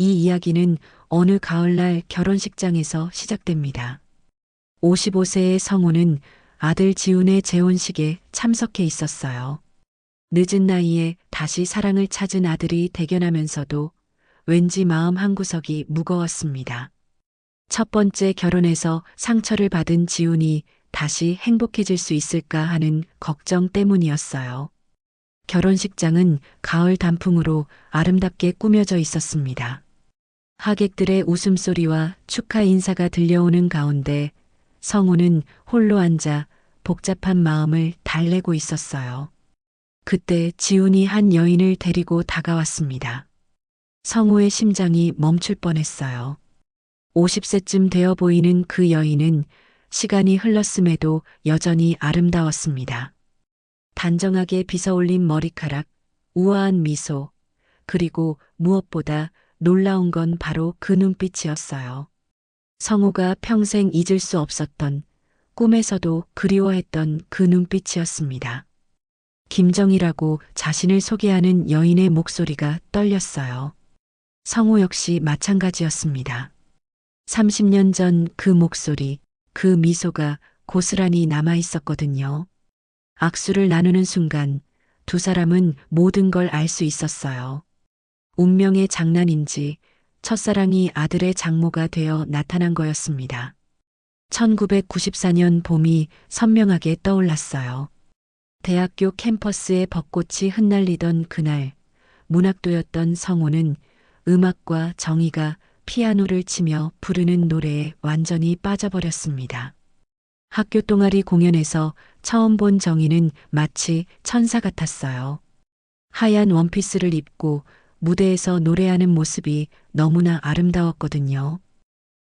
이 이야기는 어느 가을날 결혼식장에서 시작됩니다. 55세의 성우는 아들 지훈의 재혼식에 참석해 있었어요. 늦은 나이에 다시 사랑을 찾은 아들이 대견하면서도 왠지 마음 한구석이 무거웠습니다. 첫 번째 결혼에서 상처를 받은 지훈이 다시 행복해질 수 있을까 하는 걱정 때문이었어요. 결혼식장은 가을 단풍으로 아름답게 꾸며져 있었습니다. 하객들의 웃음소리와 축하 인사가 들려오는 가운데 성우는 홀로 앉아 복잡한 마음을 달래고 있었어요. 그때 지훈이 한 여인을 데리고 다가왔습니다. 성우의 심장이 멈출 뻔했어요. 50세쯤 되어 보이는 그 여인은 시간이 흘렀음에도 여전히 아름다웠습니다. 단정하게 빗어올린 머리카락, 우아한 미소, 그리고 무엇보다 놀라운 건 바로 그 눈빛이었어요. 성우가 평생 잊을 수 없었던, 꿈에서도 그리워했던 그 눈빛이었습니다. 김정이라고 자신을 소개하는 여인의 목소리가 떨렸어요. 성우 역시 마찬가지였습니다. 30년 전 그 목소리, 그 미소가 고스란히 남아 있었거든요. 악수를 나누는 순간 두 사람은 모든 걸 알 수 있었어요. 운명의 장난인지 첫사랑이 아들의 장모가 되어 나타난 거였습니다. 1994년 봄이 선명하게 떠올랐어요. 대학교 캠퍼스에 벚꽃이 흩날리던 그날, 문학도였던 성우는 음악과 정의가 피아노를 치며 부르는 노래에 완전히 빠져버렸습니다. 학교 동아리 공연에서 처음 본 정의는 마치 천사 같았어요. 하얀 원피스를 입고 무대에서 노래하는 모습이 너무나 아름다웠거든요.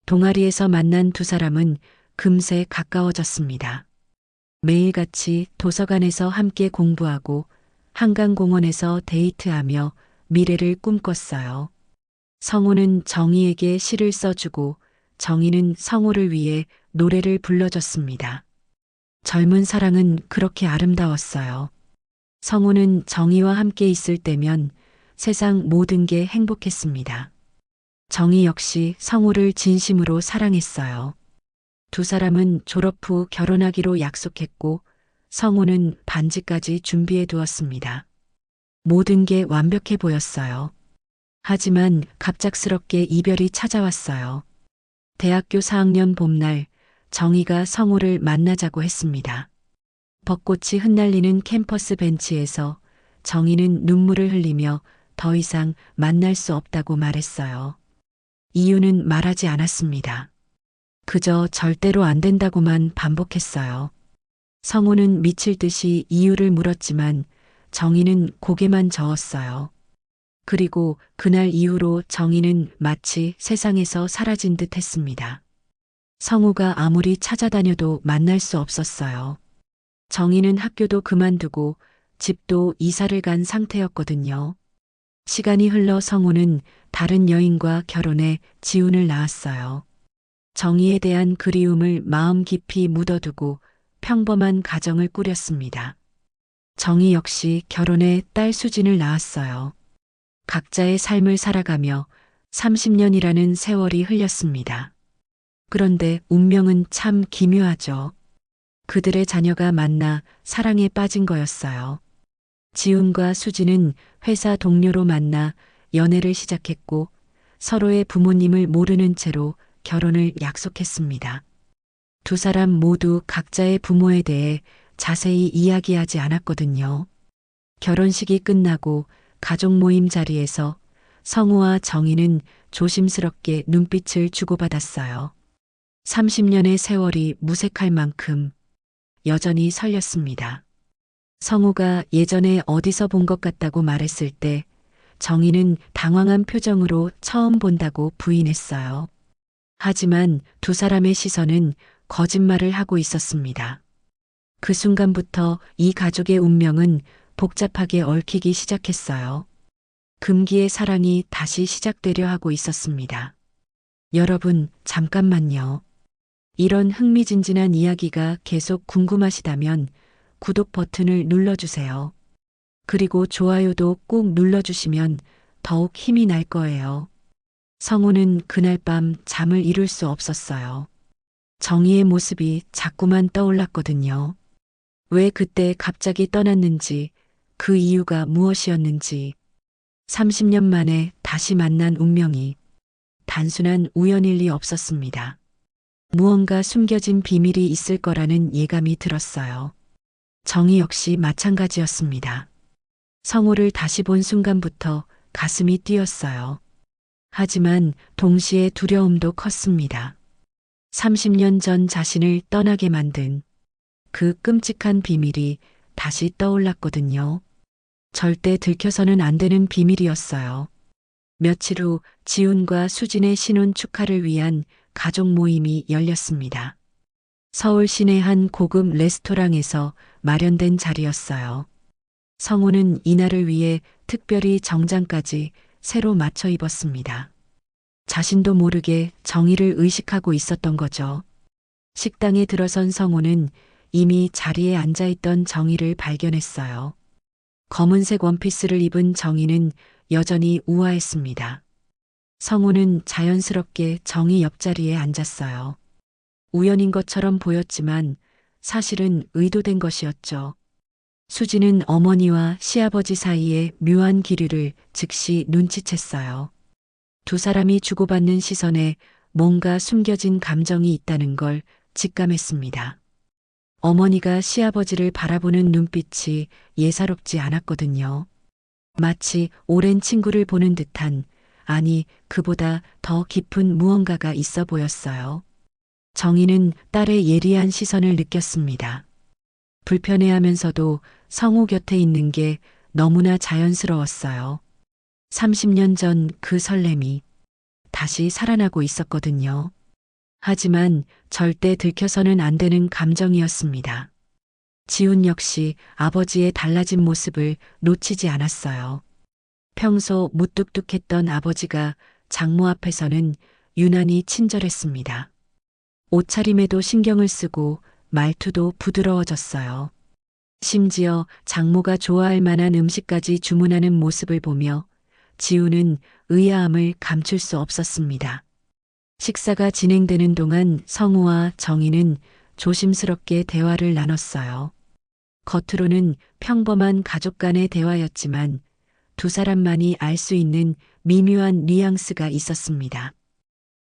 동아리에서 만난 두 사람은 금세 가까워졌습니다. 매일같이 도서관에서 함께 공부하고 한강공원에서 데이트하며 미래를 꿈꿨어요. 성우는 정희에게 시를 써주고 정희는 성우를 위해 노래를 불러줬습니다. 젊은 사랑은 그렇게 아름다웠어요. 성우는 정희와 함께 있을 때면 세상 모든 게 행복했습니다. 정희 역시 성우를 진심으로 사랑했어요. 두 사람은 졸업 후 결혼하기로 약속했고 성우는 반지까지 준비해 두었습니다. 모든 게 완벽해 보였어요. 하지만 갑작스럽게 이별이 찾아왔어요. 대학교 4학년 봄날 정희가 성우를 만나자고 했습니다. 벚꽃이 흩날리는 캠퍼스 벤치에서 정희는 눈물을 흘리며 더 이상 만날 수 없다고 말했어요. 이유는 말하지 않았습니다. 그저 절대로 안 된다고만 반복했어요. 성우는 미칠 듯이 이유를 물었지만 정희는 고개만 저었어요. 그리고 그날 이후로 정희는 마치 세상에서 사라진 듯 했습니다. 성우가 아무리 찾아다녀도 만날 수 없었어요. 정희는 학교도 그만두고 집도 이사를 간 상태였거든요. 시간이 흘러 성우는 다른 여인과 결혼해 지훈을 낳았어요. 정희에 대한 그리움을 마음 깊이 묻어두고 평범한 가정을 꾸렸습니다. 정희 역시 결혼해 딸 수진을 낳았어요. 각자의 삶을 살아가며 30년이라는 세월이 흘렸습니다. 그런데 운명은 참 기묘하죠. 그들의 자녀가 만나 사랑에 빠진 거였어요. 지훈과 수진은 회사 동료로 만나 연애를 시작했고 서로의 부모님을 모르는 채로 결혼을 약속했습니다. 두 사람 모두 각자의 부모에 대해 자세히 이야기하지 않았거든요. 결혼식이 끝나고 가족 모임 자리에서 성우와 정희는 조심스럽게 눈빛을 주고받았어요. 30년의 세월이 무색할 만큼 여전히 설렸습니다. 성우가 예전에 어디서 본 것 같다고 말했을 때 정희는 당황한 표정으로 처음 본다고 부인했어요. 하지만 두 사람의 시선은 거짓말을 하고 있었습니다. 그 순간부터 이 가족의 운명은 복잡하게 얽히기 시작했어요. 금기의 사랑이 다시 시작되려 하고 있었습니다. 여러분, 잠깐만요. 이런 흥미진진한 이야기가 계속 궁금하시다면 구독 버튼을 눌러주세요. 그리고 좋아요도 꼭 눌러주시면 더욱 힘이 날 거예요. 성우는 그날 밤 잠을 이룰 수 없었어요. 정희의 모습이 자꾸만 떠올랐거든요. 왜 그때 갑자기 떠났는지, 그 이유가 무엇이었는지, 30년 만에 다시 만난 운명이 단순한 우연일 리 없었습니다. 무언가 숨겨진 비밀이 있을 거라는 예감이 들었어요. 정희 역시 마찬가지였습니다. 성우를 다시 본 순간부터 가슴이 뛰었어요. 하지만 동시에 두려움도 컸습니다. 30년 전 자신을 떠나게 만든 그 끔찍한 비밀이 다시 떠올랐거든요. 절대 들켜서는 안 되는 비밀이었어요. 며칠 후 지훈과 수진의 신혼 축하를 위한 가족 모임이 열렸습니다. 서울 시내 한 고급 레스토랑에서 마련된 자리였어요. 성우는 이날을 위해 특별히 정장까지 새로 맞춰 입었습니다. 자신도 모르게 정의를 의식하고 있었던 거죠. 식당에 들어선 성우는 이미 자리에 앉아있던 정의를 발견했어요. 검은색 원피스를 입은 정의는 여전히 우아했습니다. 성우는 자연스럽게 정의 옆자리에 앉았어요. 우연인 것처럼 보였지만 사실은 의도된 것이었죠. 수지는 어머니와 시아버지 사이의 묘한 기류를 즉시 눈치챘어요. 두 사람이 주고받는 시선에 뭔가 숨겨진 감정이 있다는 걸 직감했습니다. 어머니가 시아버지를 바라보는 눈빛이 예사롭지 않았거든요. 마치 오랜 친구를 보는 듯한, 아니, 그보다 더 깊은 무언가가 있어 보였어요. 정희는 딸의 예리한 시선을 느꼈습니다. 불편해하면서도 성우 곁에 있는 게 너무나 자연스러웠어요. 30년 전 그 설렘이 다시 살아나고 있었거든요. 하지만 절대 들켜서는 안 되는 감정이었습니다. 지훈 역시 아버지의 달라진 모습을 놓치지 않았어요. 평소 무뚝뚝했던 아버지가 장모 앞에서는 유난히 친절했습니다. 옷차림에도 신경을 쓰고 말투도 부드러워졌어요. 심지어 장모가 좋아할 만한 음식까지 주문하는 모습을 보며 지훈은 의아함을 감출 수 없었습니다. 식사가 진행되는 동안 성우와 정희는 조심스럽게 대화를 나눴어요. 겉으로는 평범한 가족 간의 대화였지만 두 사람만이 알 수 있는 미묘한 뉘앙스가 있었습니다.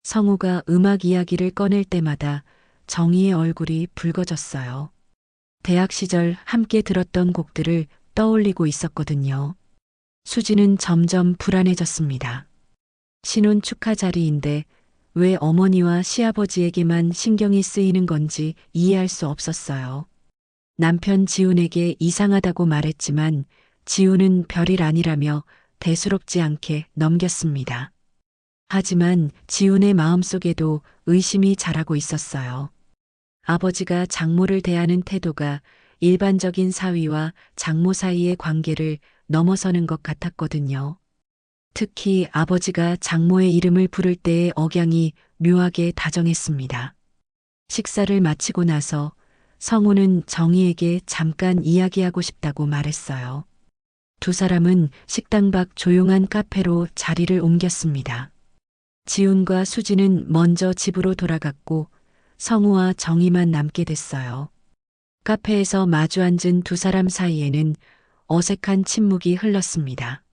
성우가 음악 이야기를 꺼낼 때마다 정희의 얼굴이 붉어졌어요. 대학 시절 함께 들었던 곡들을 떠올리고 있었거든요. 수지는 점점 불안해졌습니다. 신혼 축하 자리인데 왜 어머니와 시아버지에게만 신경이 쓰이는 건지 이해할 수 없었어요. 남편 지훈에게 이상하다고 말했지만 지훈은 별일 아니라며 대수롭지 않게 넘겼습니다. 하지만 지훈의 마음속에도 의심이 자라고 있었어요. 아버지가 장모를 대하는 태도가 일반적인 사위와 장모 사이의 관계를 넘어서는 것 같았거든요. 특히 아버지가 장모의 이름을 부를 때의 억양이 묘하게 다정했습니다. 식사를 마치고 나서 성우는 정희에게 잠깐 이야기하고 싶다고 말했어요. 두 사람은 식당 밖 조용한 카페로 자리를 옮겼습니다. 지훈과 수지는 먼저 집으로 돌아갔고 성우와 정희만 남게 됐어요. 카페에서 마주 앉은 두 사람 사이에는 어색한 침묵이 흘렀습니다.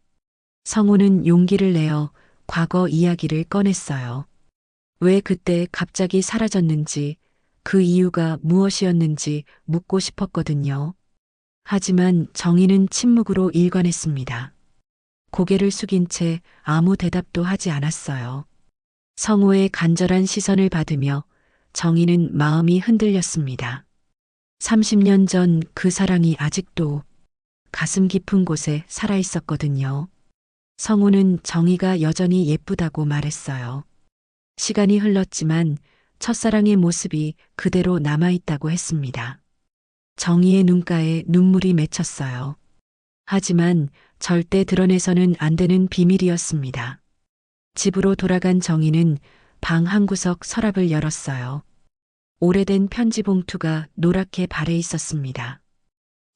성우는 용기를 내어 과거 이야기를 꺼냈어요. 왜 그때 갑자기 사라졌는지, 그 이유가 무엇이었는지 묻고 싶었거든요. 하지만 정희는 침묵으로 일관했습니다. 고개를 숙인 채 아무 대답도 하지 않았어요. 성우의 간절한 시선을 받으며 정희는 마음이 흔들렸습니다. 30년 전 그 사랑이 아직도 가슴 깊은 곳에 살아있었거든요. 성우는 정희가 여전히 예쁘다고 말했어요. 시간이 흘렀지만 첫사랑의 모습이 그대로 남아있다고 했습니다. 정희의 눈가에 눈물이 맺혔어요. 하지만 절대 드러내서는 안 되는 비밀이었습니다. 집으로 돌아간 정희는 방 한구석 서랍을 열었어요. 오래된 편지 봉투가 노랗게 발해 있었습니다.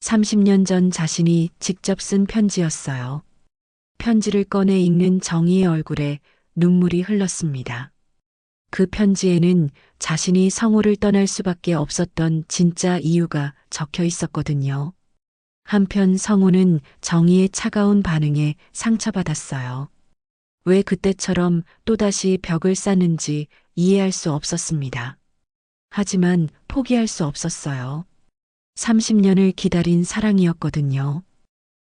30년 전 자신이 직접 쓴 편지였어요. 편지를 꺼내 읽는 정희의 얼굴에 눈물이 흘렀습니다. 그 편지에는 자신이 성호를 떠날 수밖에 없었던 진짜 이유가 적혀 있었거든요. 한편 성호는 정희의 차가운 반응에 상처받았어요. 왜 그때처럼 또다시 벽을 쌓는지 이해할 수 없었습니다. 하지만 포기할 수 없었어요. 30년을 기다린 사랑이었거든요.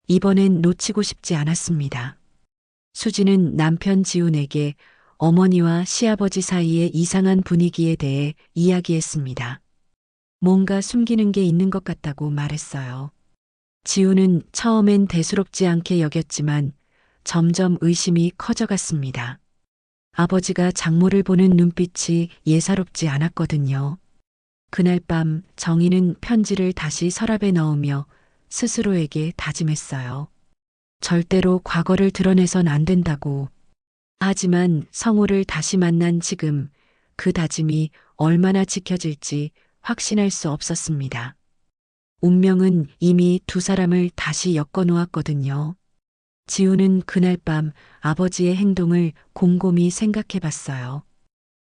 이번엔 놓치고 싶지 않았습니다. 수지는 남편 지훈에게 어머니와 시아버지 사이의 이상한 분위기에 대해 이야기했습니다. 뭔가 숨기는 게 있는 것 같다고 말했어요. 지훈은 처음엔 대수롭지 않게 여겼지만 점점 의심이 커져갔습니다. 아버지가 장모를 보는 눈빛이 예사롭지 않았거든요. 그날 밤 정희는 편지를 다시 서랍에 넣으며 스스로에게 다짐했어요. 절대로 과거를 드러내선 안 된다고. 하지만 성호를 다시 만난 지금 그 다짐이 얼마나 지켜질지 확신할 수 없었습니다. 운명은 이미 두 사람을 다시 엮어 놓았거든요. 지우는 그날 밤 아버지의 행동을 곰곰이 생각해 봤어요.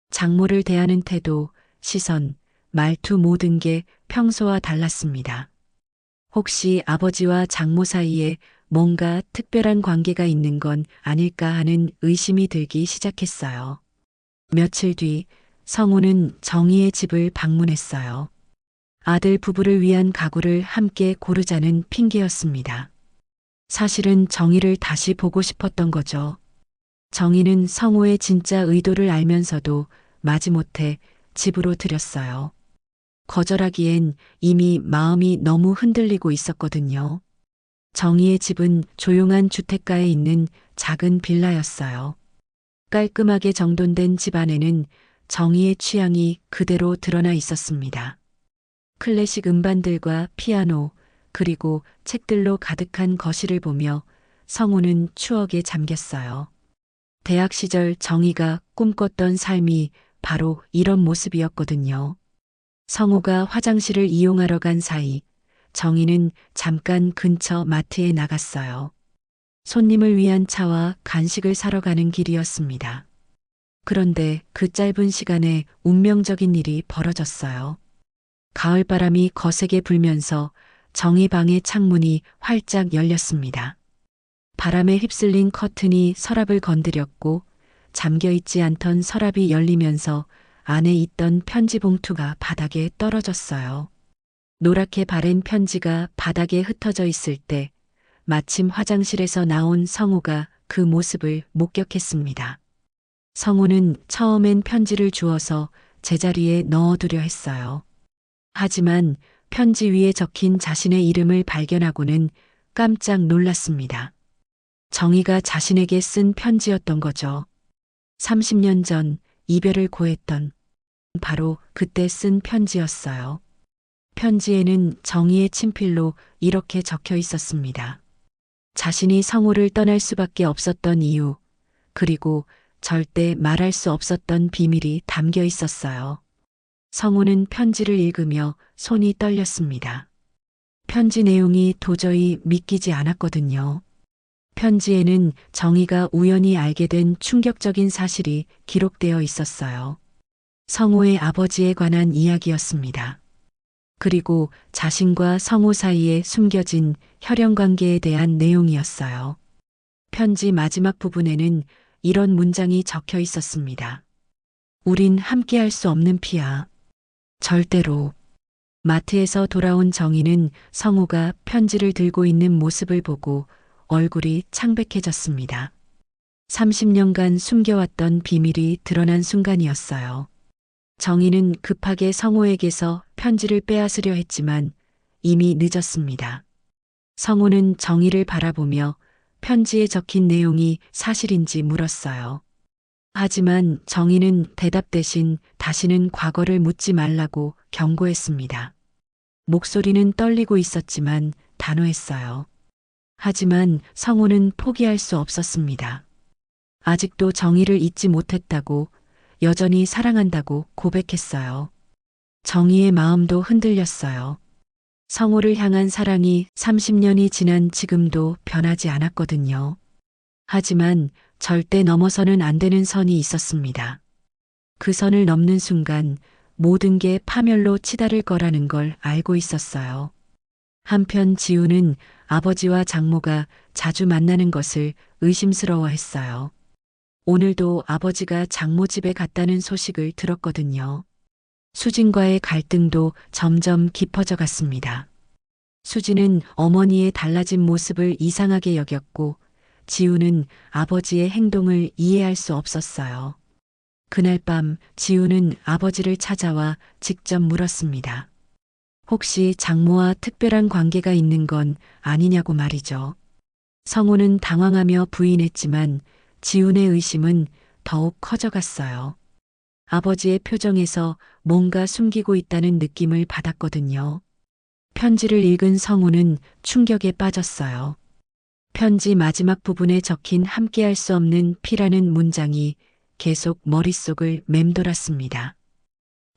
장모를 대하는 태도, 시선, 말투 모든 게 평소와 달랐습니다. 혹시 아버지와 장모 사이에 뭔가 특별한 관계가 있는 건 아닐까 하는 의심이 들기 시작했어요. 며칠 뒤 성우는 정희의 집을 방문했어요. 아들 부부를 위한 가구를 함께 고르자는 핑계였습니다. 사실은 정희를 다시 보고 싶었던 거죠. 정희는 성우의 진짜 의도를 알면서도 마지못해 집으로 들였어요. 거절하기엔 이미 마음이 너무 흔들리고 있었거든요. 정희의 집은 조용한 주택가에 있는 작은 빌라였어요. 깔끔하게 정돈된 집 안에는 정희의 취향이 그대로 드러나 있었습니다. 클래식 음반들과 피아노, 그리고 책들로 가득한 거실을 보며 성우는 추억에 잠겼어요. 대학 시절 정희가 꿈꿨던 삶이 바로 이런 모습이었거든요. 성우가 화장실을 이용하러 간 사이 정희는 잠깐 근처 마트에 나갔어요. 손님을 위한 차와 간식을 사러 가는 길이었습니다. 그런데 그 짧은 시간에 운명적인 일이 벌어졌어요. 가을바람이 거세게 불면서 정희 방의 창문이 활짝 열렸습니다. 바람에 휩쓸린 커튼이 서랍을 건드렸고 잠겨있지 않던 서랍이 열리면서 안에 있던 편지 봉투가 바닥에 떨어졌어요. 노랗게 바랜 편지가 바닥에 흩어져 있을 때 마침 화장실에서 나온 성우가 그 모습을 목격했습니다. 성우는 처음엔 편지를 주워서 제자리에 넣어두려 했어요. 하지만 편지 위에 적힌 자신의 이름을 발견하고는 깜짝 놀랐습니다. 정희가 자신에게 쓴 편지였던 거죠. 30년 전 이별을 고했던 바로 그때 쓴 편지였어요. 편지에는 정희의 친필로 이렇게 적혀 있었습니다. 자신이 성우를 떠날 수밖에 없었던 이유, 그리고 절대 말할 수 없었던 비밀이 담겨 있었어요. 성우는 편지를 읽으며 손이 떨렸습니다. 편지 내용이 도저히 믿기지 않았거든요. 편지에는 정희가 우연히 알게 된 충격적인 사실이 기록되어 있었어요. 성우의 아버지에 관한 이야기였습니다. 그리고 자신과 성우 사이에 숨겨진 혈연 관계에 대한 내용이었어요. 편지 마지막 부분에는 이런 문장이 적혀 있었습니다. 우린 함께할 수 없는 피야. 절대로. 마트에서 돌아온 정희는 성우가 편지를 들고 있는 모습을 보고 얼굴이 창백해졌습니다. 30년간 숨겨왔던 비밀이 드러난 순간이었어요. 정희는 급하게 성우에게서 편지를 빼앗으려 했지만 이미 늦었습니다. 성우는 정희를 바라보며 편지에 적힌 내용이 사실인지 물었어요. 하지만 정희는 대답 대신 다시는 과거를 묻지 말라고 경고했습니다. 목소리는 떨리고 있었지만 단호했어요. 하지만 성우는 포기할 수 없었습니다. 아직도 정희를 잊지 못했다고, 여전히 사랑한다고 고백했어요. 정희의 마음도 흔들렸어요. 성우를 향한 사랑이 30년이 지난 지금도 변하지 않았거든요. 하지만 절대 넘어서는 안 되는 선이 있었습니다. 그 선을 넘는 순간 모든 게 파멸로 치달을 거라는 걸 알고 있었어요. 한편 지우는 아버지와 장모가 자주 만나는 것을 의심스러워했어요. 오늘도 아버지가 장모 집에 갔다는 소식을 들었거든요. 수진과의 갈등도 점점 깊어져 갔습니다. 수진은 어머니의 달라진 모습을 이상하게 여겼고 지우는 아버지의 행동을 이해할 수 없었어요. 그날 밤 지우는 아버지를 찾아와 직접 물었습니다. 혹시 장모와 특별한 관계가 있는 건 아니냐고 말이죠. 성우는 당황하며 부인했지만 지훈의 의심은 더욱 커져갔어요. 아버지의 표정에서 뭔가 숨기고 있다는 느낌을 받았거든요. 편지를 읽은 성우는 충격에 빠졌어요. 편지 마지막 부분에 적힌 함께할 수 없는 피라는 문장이 계속 머릿속을 맴돌았습니다.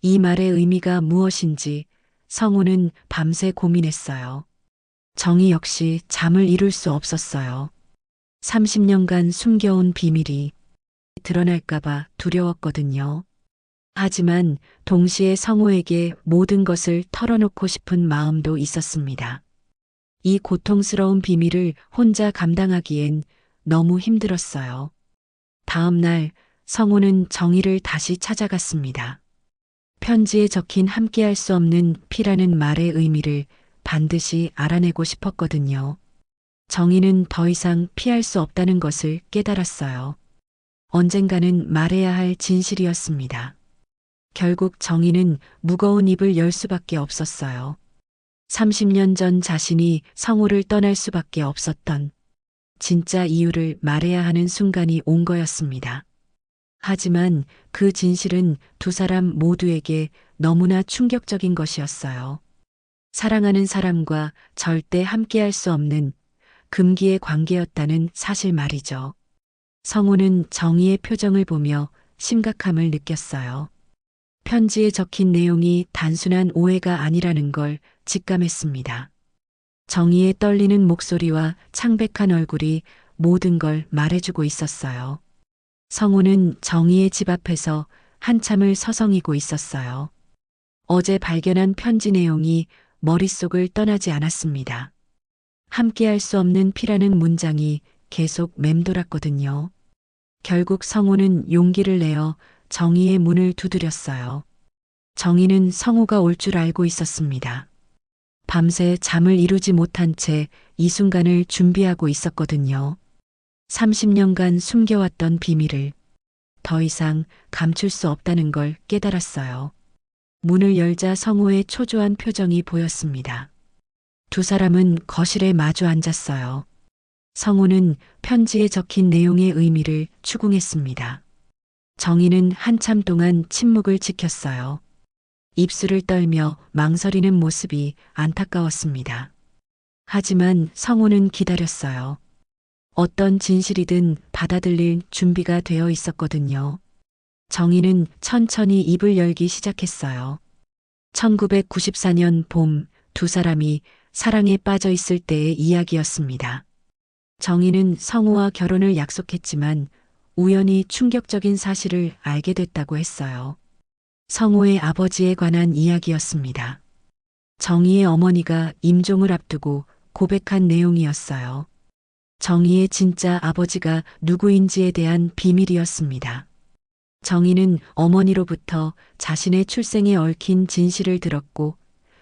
이 말의 의미가 무엇인지 성우는 밤새 고민했어요. 정희 역시 잠을 이룰 수 없었어요. 30년간 숨겨온 비밀이 드러날까봐 두려웠거든요. 하지만 동시에 성우에게 모든 것을 털어놓고 싶은 마음도 있었습니다. 이 고통스러운 비밀을 혼자 감당하기엔 너무 힘들었어요. 다음 날 성우는 정희를 다시 찾아갔습니다. 편지에 적힌 함께할 수 없는 피라는 말의 의미를 반드시 알아내고 싶었거든요. 정희는 더 이상 피할 수 없다는 것을 깨달았어요. 언젠가는 말해야 할 진실이었습니다. 결국 정희는 무거운 입을 열 수밖에 없었어요. 30년 전 자신이 성우를 떠날 수밖에 없었던 진짜 이유를 말해야 하는 순간이 온 거였습니다. 하지만 그 진실은 두 사람 모두에게 너무나 충격적인 것이었어요. 사랑하는 사람과 절대 함께할 수 없는 금기의 관계였다는 사실 말이죠. 성우는 정희의 표정을 보며 심각함을 느꼈어요. 편지에 적힌 내용이 단순한 오해가 아니라는 걸 직감했습니다. 정희의 떨리는 목소리와 창백한 얼굴이 모든 걸 말해주고 있었어요. 성우는 정희의 집 앞에서 한참을 서성이고 있었어요. 어제 발견한 편지 내용이 머릿속을 떠나지 않았습니다. 함께할 수 없는 피라는 문장이 계속 맴돌았거든요. 결국 성우는 용기를 내어 정희의 문을 두드렸어요. 정희는 성우가 올 줄 알고 있었습니다. 밤새 잠을 이루지 못한 채 이 순간을 준비하고 있었거든요. 30년간 숨겨왔던 비밀을 더 이상 감출 수 없다는 걸 깨달았어요. 문을 열자 성우의 초조한 표정이 보였습니다. 두 사람은 거실에 마주 앉았어요. 성우는 편지에 적힌 내용의 의미를 추궁했습니다. 정희는 한참 동안 침묵을 지켰어요. 입술을 떨며 망설이는 모습이 안타까웠습니다. 하지만 성우는 기다렸어요. 어떤 진실이든 받아들일 준비가 되어 있었거든요. 정희는 천천히 입을 열기 시작했어요. 1994년 봄 두 사람이 사랑에 빠져 있을 때의 이야기였습니다. 정희는 성우와 결혼을 약속했지만 우연히 충격적인 사실을 알게 됐다고 했어요. 성우의 아버지에 관한 이야기였습니다. 정희의 어머니가 임종을 앞두고 고백한 내용이었어요. 정희의 진짜 아버지가 누구인지에 대한 비밀이었습니다. 정희는 어머니로부터 자신의 출생에 얽힌 진실을 들었고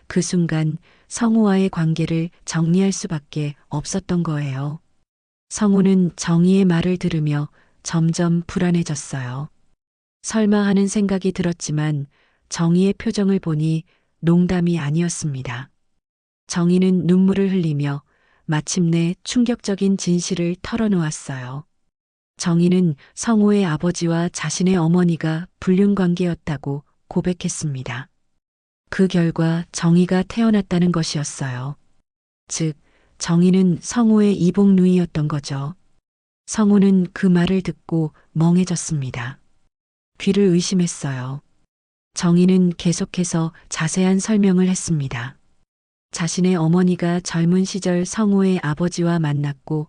그 순간 성우와의 관계를 정리할 수밖에 없었던 거예요. 성우는 정희의 말을 들으며 점점 불안해졌어요. 설마 하는 생각이 들었지만 정희의 표정을 보니 농담이 아니었습니다. 정희는 눈물을 흘리며 마침내 충격적인 진실을 털어놓았어요. 정희는 성우의 아버지와 자신의 어머니가 불륜관계였다고 고백했습니다. 그 결과 정희가 태어났다는 것이었어요. 즉, 정희는 성우의 이복 누이였던 거죠. 성우는 그 말을 듣고 멍해졌습니다. 귀를 의심했어요. 정희는 계속해서 자세한 설명을 했습니다. 자신의 어머니가 젊은 시절 성우의 아버지와 만났고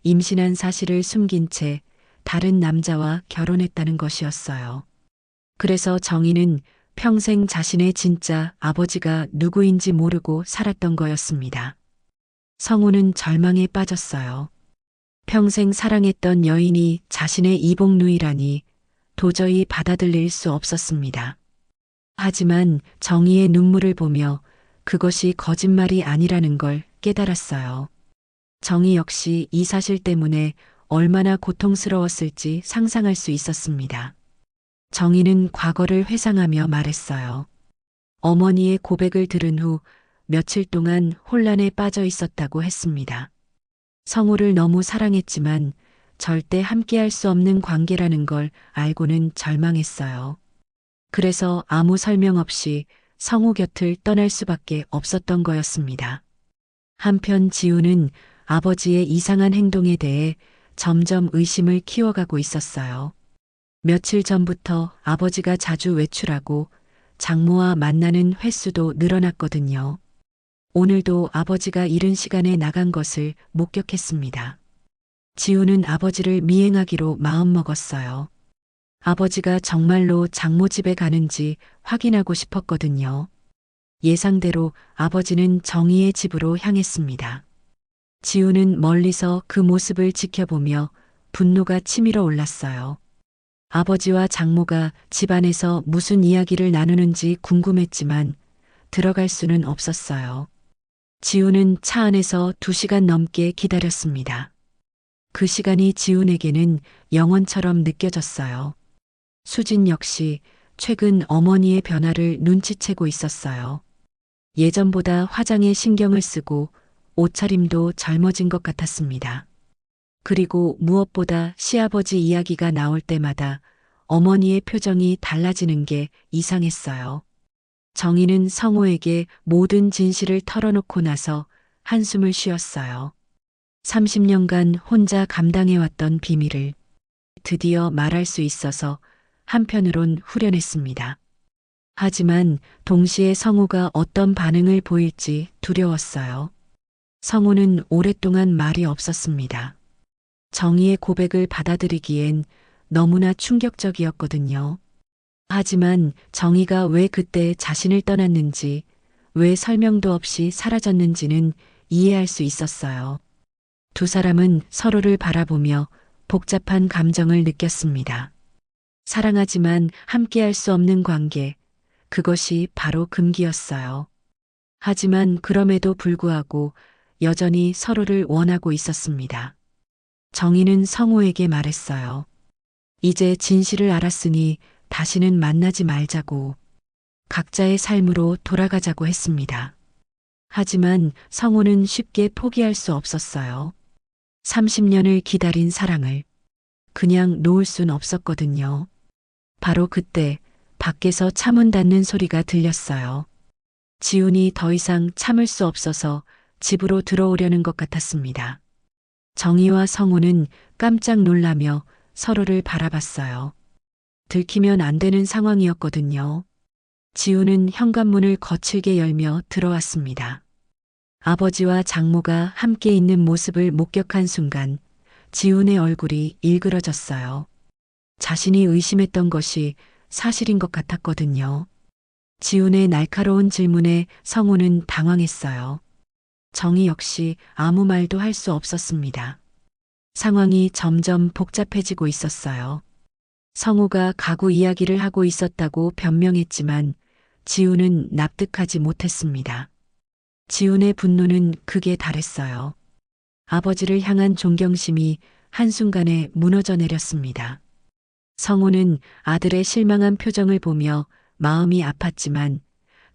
임신한 사실을 숨긴 채 다른 남자와 결혼했다는 것이었어요. 그래서 정희는 평생 자신의 진짜 아버지가 누구인지 모르고 살았던 거였습니다. 성우는 절망에 빠졌어요. 평생 사랑했던 여인이 자신의 이복누이라니 도저히 받아들일 수 없었습니다. 하지만 정희의 눈물을 보며 그것이 거짓말이 아니라는 걸 깨달았어요. 정희 역시 이 사실 때문에 얼마나 고통스러웠을지 상상할 수 있었습니다. 정희는 과거를 회상하며 말했어요. 어머니의 고백을 들은 후 며칠 동안 혼란에 빠져 있었다고 했습니다. 성우를 너무 사랑했지만 절대 함께할 수 없는 관계라는 걸 알고는 절망했어요. 그래서 아무 설명 없이 성우 곁을 떠날 수밖에 없었던 거였습니다. 한편 지우는 아버지의 이상한 행동에 대해 점점 의심을 키워가고 있었어요. 며칠 전부터 아버지가 자주 외출하고 장모와 만나는 횟수도 늘어났거든요. 오늘도 아버지가 이른 시간에 나간 것을 목격했습니다. 지우는 아버지를 미행하기로 마음먹었어요. 아버지가 정말로 장모 집에 가는지 확인하고 싶었거든요. 예상대로 아버지는 정희의 집으로 향했습니다. 지우는 멀리서 그 모습을 지켜보며 분노가 치밀어 올랐어요. 아버지와 장모가 집안에서 무슨 이야기를 나누는지 궁금했지만 들어갈 수는 없었어요. 지우는 차 안에서 2시간 넘게 기다렸습니다. 그 시간이 지훈에게는 영원처럼 느껴졌어요. 수진 역시 최근 어머니의 변화를 눈치채고 있었어요. 예전보다 화장에 신경을 쓰고 옷차림도 젊어진 것 같았습니다. 그리고 무엇보다 시아버지 이야기가 나올 때마다 어머니의 표정이 달라지는 게 이상했어요. 정희는 성호에게 모든 진실을 털어놓고 나서 한숨을 쉬었어요. 30년간 혼자 감당해왔던 비밀을 드디어 말할 수 있어서 한편으론 후련했습니다. 하지만 동시에 성우가 어떤 반응을 보일지 두려웠어요. 성우는 오랫동안 말이 없었습니다. 정희의 고백을 받아들이기엔 너무나 충격적이었거든요. 하지만 정희가 왜 그때 자신을 떠났는지, 왜 설명도 없이 사라졌는지는 이해할 수 있었어요. 두 사람은 서로를 바라보며 복잡한 감정을 느꼈습니다. 사랑하지만 함께할 수 없는 관계, 그것이 바로 금기였어요. 하지만 그럼에도 불구하고 여전히 서로를 원하고 있었습니다. 정희는 성우에게 말했어요. 이제 진실을 알았으니 다시는 만나지 말자고, 각자의 삶으로 돌아가자고 했습니다. 하지만 성우는 쉽게 포기할 수 없었어요. 30년을 기다린 사랑을 그냥 놓을 순 없었거든요. 바로 그때 밖에서 차문 닫는 소리가 들렸어요. 지훈이 더 이상 참을 수 없어서 집으로 들어오려는 것 같았습니다. 정희와 성우는 깜짝 놀라며 서로를 바라봤어요. 들키면 안 되는 상황이었거든요. 지훈은 현관문을 거칠게 열며 들어왔습니다. 아버지와 장모가 함께 있는 모습을 목격한 순간 지훈의 얼굴이 일그러졌어요. 자신이 의심했던 것이 사실인 것 같았거든요. 지훈의 날카로운 질문에 성우는 당황했어요. 정희 역시 아무 말도 할 수 없었습니다. 상황이 점점 복잡해지고 있었어요. 성우가 가구 이야기를 하고 있었다고 변명했지만 지훈은 납득하지 못했습니다. 지훈의 분노는 극에 달했어요. 아버지를 향한 존경심이 한순간에 무너져 내렸습니다. 성우는 아들의 실망한 표정을 보며 마음이 아팠지만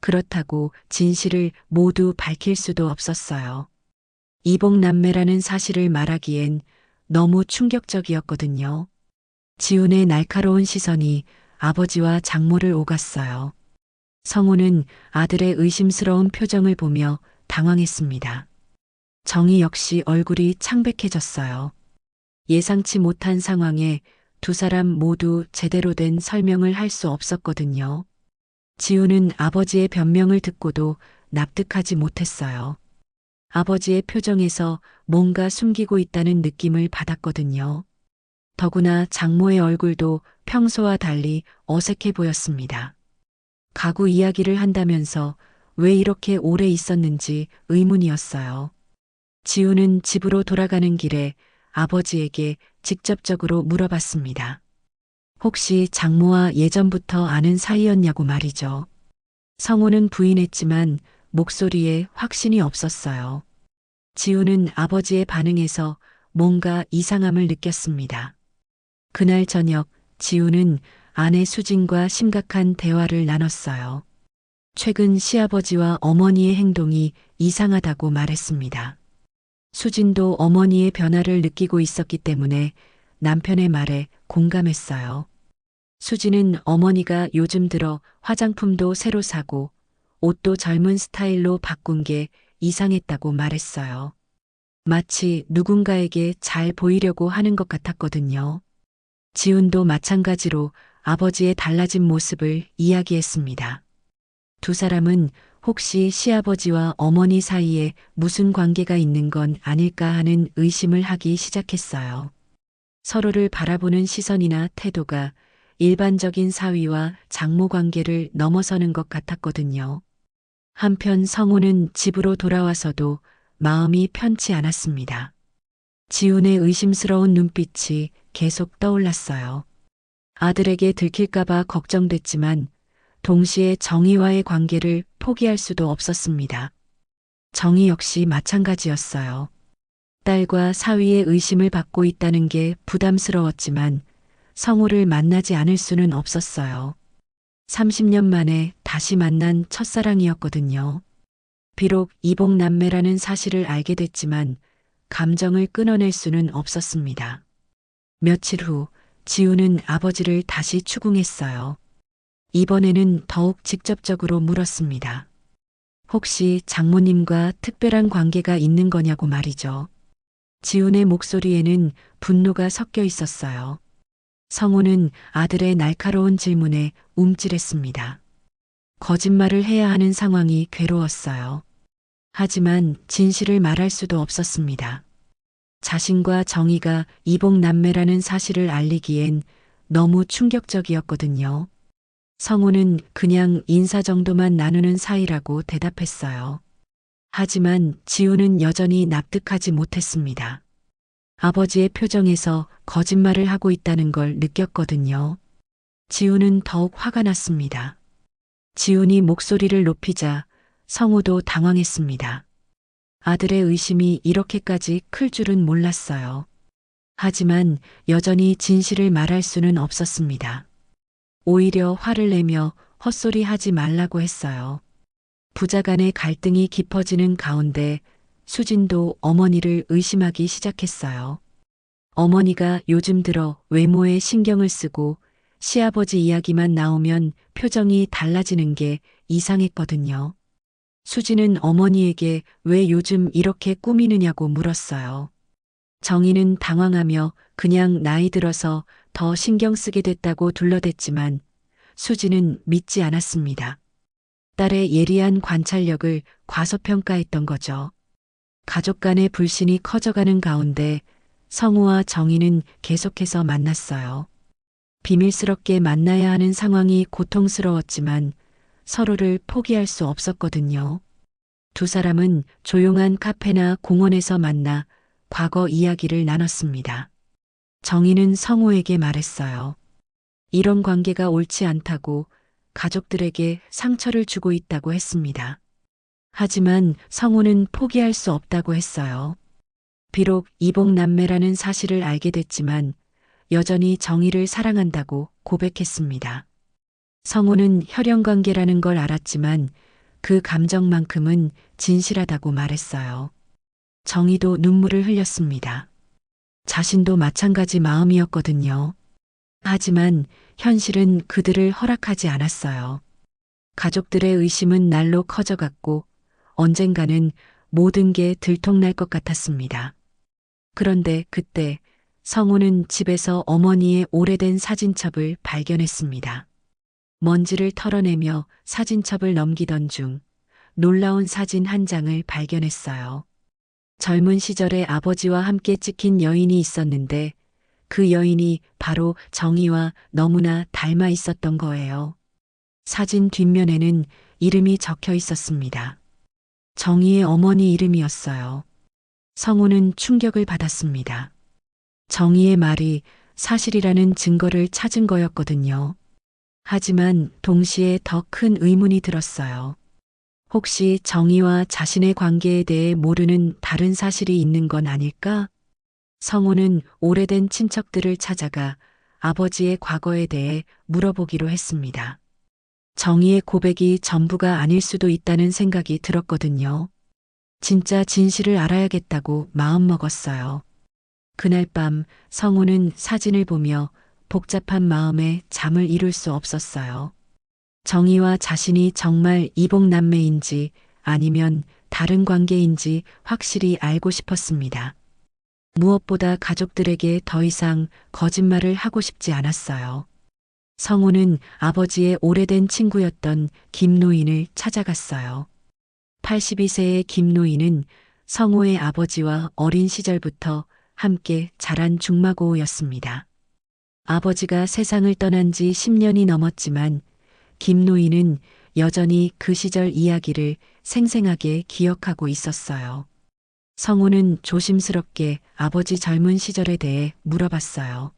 그렇다고 진실을 모두 밝힐 수도 없었어요. 이복남매라는 사실을 말하기엔 너무 충격적이었거든요. 지훈의 날카로운 시선이 아버지와 장모를 오갔어요. 성우는 아들의 의심스러운 표정을 보며 당황했습니다. 정희 역시 얼굴이 창백해졌어요. 예상치 못한 상황에 두 사람 모두 제대로 된 설명을 할 수 없었거든요. 지훈은 아버지의 변명을 듣고도 납득하지 못했어요. 아버지의 표정에서 뭔가 숨기고 있다는 느낌을 받았거든요. 더구나 장모의 얼굴도 평소와 달리 어색해 보였습니다. 가구 이야기를 한다면서 왜 이렇게 오래 있었는지 의문이었어요. 지우는 집으로 돌아가는 길에 아버지에게 직접적으로 물어봤습니다. 혹시 장모와 예전부터 아는 사이였냐고 말이죠. 성우는 부인했지만 목소리에 확신이 없었어요. 지우는 아버지의 반응에서 뭔가 이상함을 느꼈습니다. 그날 저녁 지우는 아내 수진과 심각한 대화를 나눴어요. 최근 시아버지와 어머니의 행동이 이상하다고 말했습니다. 수진도 어머니의 변화를 느끼고 있었기 때문에 남편의 말에 공감했어요. 수진은 어머니가 요즘 들어 화장품도 새로 사고 옷도 젊은 스타일로 바꾼 게 이상했다고 말했어요. 마치 누군가에게 잘 보이려고 하는 것 같았거든요. 지훈도 마찬가지로 아버지의 달라진 모습을 이야기했습니다. 두 사람은 혹시 시아버지와 어머니 사이에 무슨 관계가 있는 건 아닐까 하는 의심을 하기 시작했어요. 서로를 바라보는 시선이나 태도가 일반적인 사위와 장모 관계를 넘어서는 것 같았거든요. 한편 성우는 집으로 돌아와서도 마음이 편치 않았습니다. 지훈의 의심스러운 눈빛이 계속 떠올랐어요. 아들에게 들킬까봐 걱정됐지만 동시에 정희와의 관계를 포기할 수도 없었습니다. 정희 역시 마찬가지였어요. 딸과 사위의 의심을 받고 있다는 게 부담스러웠지만 성우를 만나지 않을 수는 없었어요. 30년 만에 다시 만난 첫사랑이었거든요. 비록 이복남매라는 사실을 알게 됐지만 감정을 끊어낼 수는 없었습니다. 며칠 후 지우는 아버지를 다시 추궁했어요. 이번에는 더욱 직접적으로 물었습니다. 혹시 장모님과 특별한 관계가 있는 거냐고 말이죠. 지훈의 목소리에는 분노가 섞여 있었어요. 성우는 아들의 날카로운 질문에 움찔했습니다. 거짓말을 해야 하는 상황이 괴로웠어요. 하지만 진실을 말할 수도 없었습니다. 자신과 정희가 이복남매라는 사실을 알리기엔 너무 충격적이었거든요. 성우는 그냥 인사 정도만 나누는 사이라고 대답했어요. 하지만 지우는 여전히 납득하지 못했습니다. 아버지의 표정에서 거짓말을 하고 있다는 걸 느꼈거든요. 지우는 더욱 화가 났습니다. 지훈이 목소리를 높이자 성우도 당황했습니다. 아들의 의심이 이렇게까지 클 줄은 몰랐어요. 하지만 여전히 진실을 말할 수는 없었습니다. 오히려 화를 내며 헛소리 하지 말라고 했어요. 부자 간의 갈등이 깊어지는 가운데 수진도 어머니를 의심하기 시작했어요. 어머니가 요즘 들어 외모에 신경을 쓰고 시아버지 이야기만 나오면 표정이 달라지는 게 이상했거든요. 수진은 어머니에게 왜 요즘 이렇게 꾸미느냐고 물었어요. 정희는 당황하며 그냥 나이 들어서 더 신경 쓰게 됐다고 둘러댔지만 수진은 믿지 않았습니다. 딸의 예리한 관찰력을 과소평가했던 거죠. 가족 간의 불신이 커져가는 가운데 성우와 정희는 계속해서 만났어요. 비밀스럽게 만나야 하는 상황이 고통스러웠지만 서로를 포기할 수 없었거든요. 두 사람은 조용한 카페나 공원에서 만나 과거 이야기를 나눴습니다. 정희는 성우에게 말했어요. 이런 관계가 옳지 않다고 가족들에게 상처를 주고 있다고 했습니다. 하지만 성우는 포기할 수 없다고 했어요. 비록 이복남매라는 사실을 알게 됐지만 여전히 정희를 사랑한다고 고백했습니다. 성우는 혈연관계라는 걸 알았지만 그 감정만큼은 진실하다고 말했어요. 정희도 눈물을 흘렸습니다. 자신도 마찬가지 마음이었거든요. 하지만 현실은 그들을 허락하지 않았어요. 가족들의 의심은 날로 커져갔고 언젠가는 모든 게 들통날 것 같았습니다. 그런데 그때 성우는 집에서 어머니의 오래된 사진첩을 발견했습니다. 먼지를 털어내며 사진첩을 넘기던 중 놀라운 사진 한 장을 발견했어요. 젊은 시절에 아버지와 함께 찍힌 여인이 있었는데 그 여인이 바로 정희와 너무나 닮아 있었던 거예요. 사진 뒷면에는 이름이 적혀 있었습니다. 정희의 어머니 이름이었어요. 성우는 충격을 받았습니다. 정희의 말이 사실이라는 증거를 찾은 거였거든요. 하지만 동시에 더 큰 의문이 들었어요. 혹시 정희와 자신의 관계에 대해 모르는 다른 사실이 있는 건 아닐까? 성우는 오래된 친척들을 찾아가 아버지의 과거에 대해 물어보기로 했습니다. 정희의 고백이 전부가 아닐 수도 있다는 생각이 들었거든요. 진짜 진실을 알아야겠다고 마음먹었어요. 그날 밤 성우는 사진을 보며 복잡한 마음에 잠을 이룰 수 없었어요. 정희와 자신이 정말 이복남매인지 아니면 다른 관계인지 확실히 알고 싶었습니다. 무엇보다 가족들에게 더 이상 거짓말을 하고 싶지 않았어요. 성우는 아버지의 오래된 친구였던 김노인을 찾아갔어요. 82세의 김노인은 성우의 아버지와 어린 시절부터 함께 자란 중마고우였습니다. 아버지가 세상을 떠난 지 10년이 넘었지만 김노인은 여전히 그 시절 이야기를 생생하게 기억하고 있었어요. 성우는 조심스럽게 아버지 젊은 시절에 대해 물어봤어요.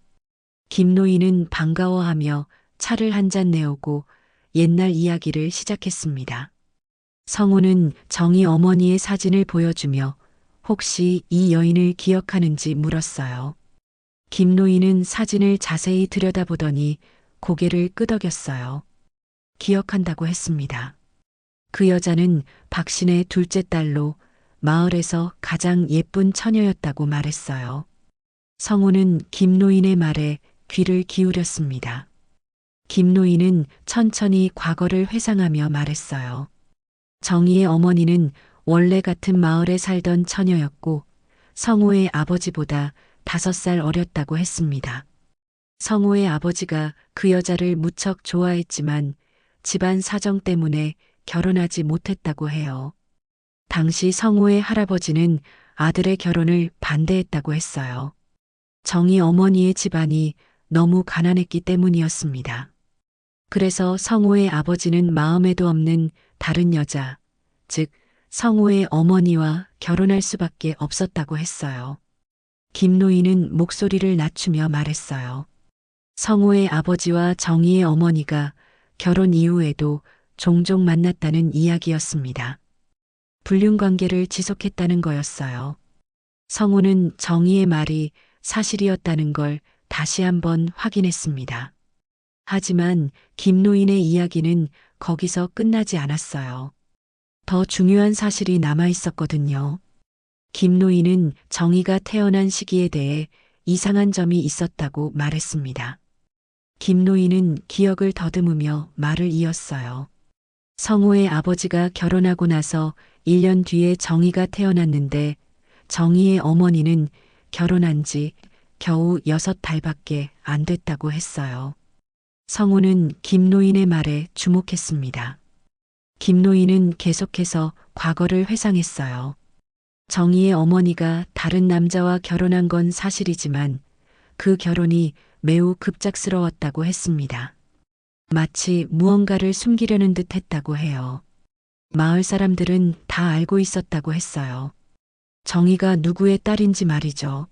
김노인은 반가워하며 차를 한 잔 내오고 옛날 이야기를 시작했습니다. 성우는 정희 어머니의 사진을 보여주며 혹시 이 여인을 기억하는지 물었어요. 김노인은 사진을 자세히 들여다보더니 고개를 끄덕였어요. 기억한다고 했습니다. 그 여자는 박신의 둘째 딸로 마을에서 가장 예쁜 처녀였다고 말했어요. 성우는 김노인의 말에 귀를 기울였습니다. 김노인은 천천히 과거를 회상하며 말했어요. 정희의 어머니는 원래 같은 마을에 살던 처녀였고 성우의 아버지보다 5살 어렸다고 했습니다. 성우의 아버지가 그 여자를 무척 좋아했지만 집안 사정 때문에 결혼하지 못했다고 해요. 당시 성우의 할아버지는 아들의 결혼을 반대했다고 했어요. 정희 어머니의 집안이 너무 가난했기 때문이었습니다. 그래서 성우의 아버지는 마음에도 없는 다른 여자, 즉 성우의 어머니와 결혼할 수밖에 없었다고 했어요. 김노인은 목소리를 낮추며 말했어요. 성우의 아버지와 정희의 어머니가 결혼 이후에도 종종 만났다는 이야기였습니다. 불륜 관계를 지속했다는 거였어요. 성우는 정희의 말이 사실이었다는 걸 다시 한번 확인했습니다. 하지만 김노인의 이야기는 거기서 끝나지 않았어요. 더 중요한 사실이 남아 있었거든요. 김노인은 정희가 태어난 시기에 대해 이상한 점이 있었다고 말했습니다. 김노인은 기억을 더듬으며 말을 이었어요. 성우의 아버지가 결혼하고 나서 1년 뒤에 정희가 태어났는데 정희의 어머니는 결혼한 지 겨우 6달밖에 안 됐다고 했어요. 성우는 김노인의 말에 주목했습니다. 김노인은 계속해서 과거를 회상했어요. 정희의 어머니가 다른 남자와 결혼한 건 사실이지만 그 결혼이 매우 급작스러웠다고 했습니다. 마치 무언가를 숨기려는 듯 했다고 해요. 마을 사람들은 다 알고 있었다고 했어요. 정희가 누구의 딸인지 말이죠.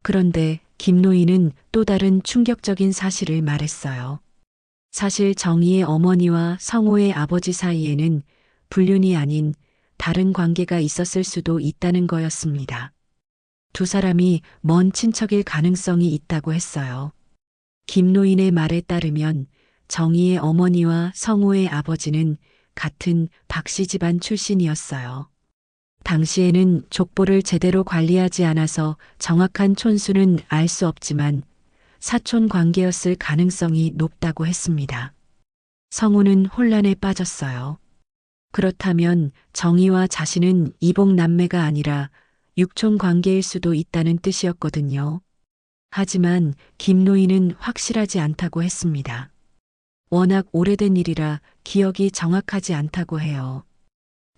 그런데 김노인은 또 다른 충격적인 사실을 말했어요. 사실 정희의 어머니와 성우의 아버지 사이에는 불륜이 아닌 다른 관계가 있었을 수도 있다는 거였습니다. 두 사람이 먼 친척일 가능성이 있다고 했어요. 김노인의 말에 따르면 정희의 어머니와 성우의 아버지는 같은 박씨 집안 출신이었어요. 당시에는 족보를 제대로 관리하지 않아서 정확한 촌수는 알 수 없지만 사촌 관계였을 가능성이 높다고 했습니다. 성우는 혼란에 빠졌어요. 그렇다면 정희와 자신은 이복남매가 아니라 육촌 관계일 수도 있다는 뜻이었거든요. 하지만 김노인은 확실하지 않다고 했습니다. 워낙 오래된 일이라 기억이 정확하지 않다고 해요.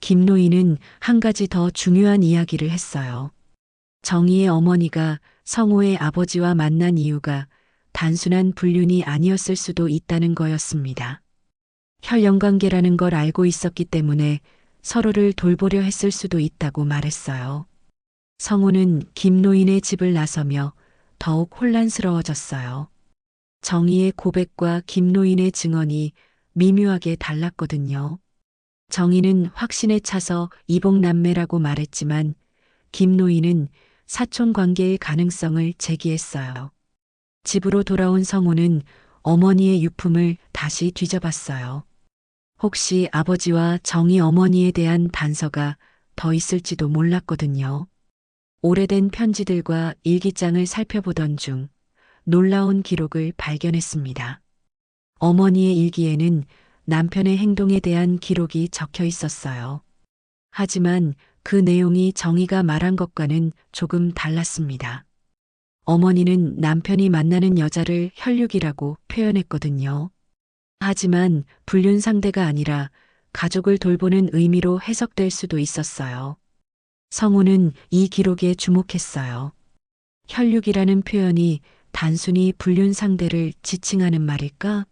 김노인은 한 가지 더 중요한 이야기를 했어요. 정희의 어머니가 성우의 아버지와 만난 이유가 단순한 불륜이 아니었을 수도 있다는 거였습니다. 혈연관계라는 걸 알고 있었기 때문에 서로를 돌보려 했을 수도 있다고 말했어요. 성우는 김노인의 집을 나서며 더욱 혼란스러워졌어요. 정희의 고백과 김노인의 증언이 미묘하게 달랐거든요. 정희는 확신에 차서 이복남매라고 말했지만 김노인은 사촌 관계의 가능성을 제기했어요. 집으로 돌아온 성우는 어머니의 유품을 다시 뒤져봤어요. 혹시 아버지와 정희 어머니에 대한 단서가 더 있을지도 몰랐거든요. 오래된 편지들과 일기장을 살펴보던 중 놀라운 기록을 발견했습니다. 어머니의 일기에는 남편의 행동에 대한 기록이 적혀 있었어요. 하지만 그 내용이 정희가 말한 것과는 조금 달랐습니다. 어머니는 남편이 만나는 여자를 혈육이라고 표현했거든요. 하지만 불륜 상대가 아니라 가족을 돌보는 의미로 해석될 수도 있었어요. 성우는 이 기록에 주목했어요. 혈육이라는 표현이 단순히 불륜 상대를 지칭하는 말일까?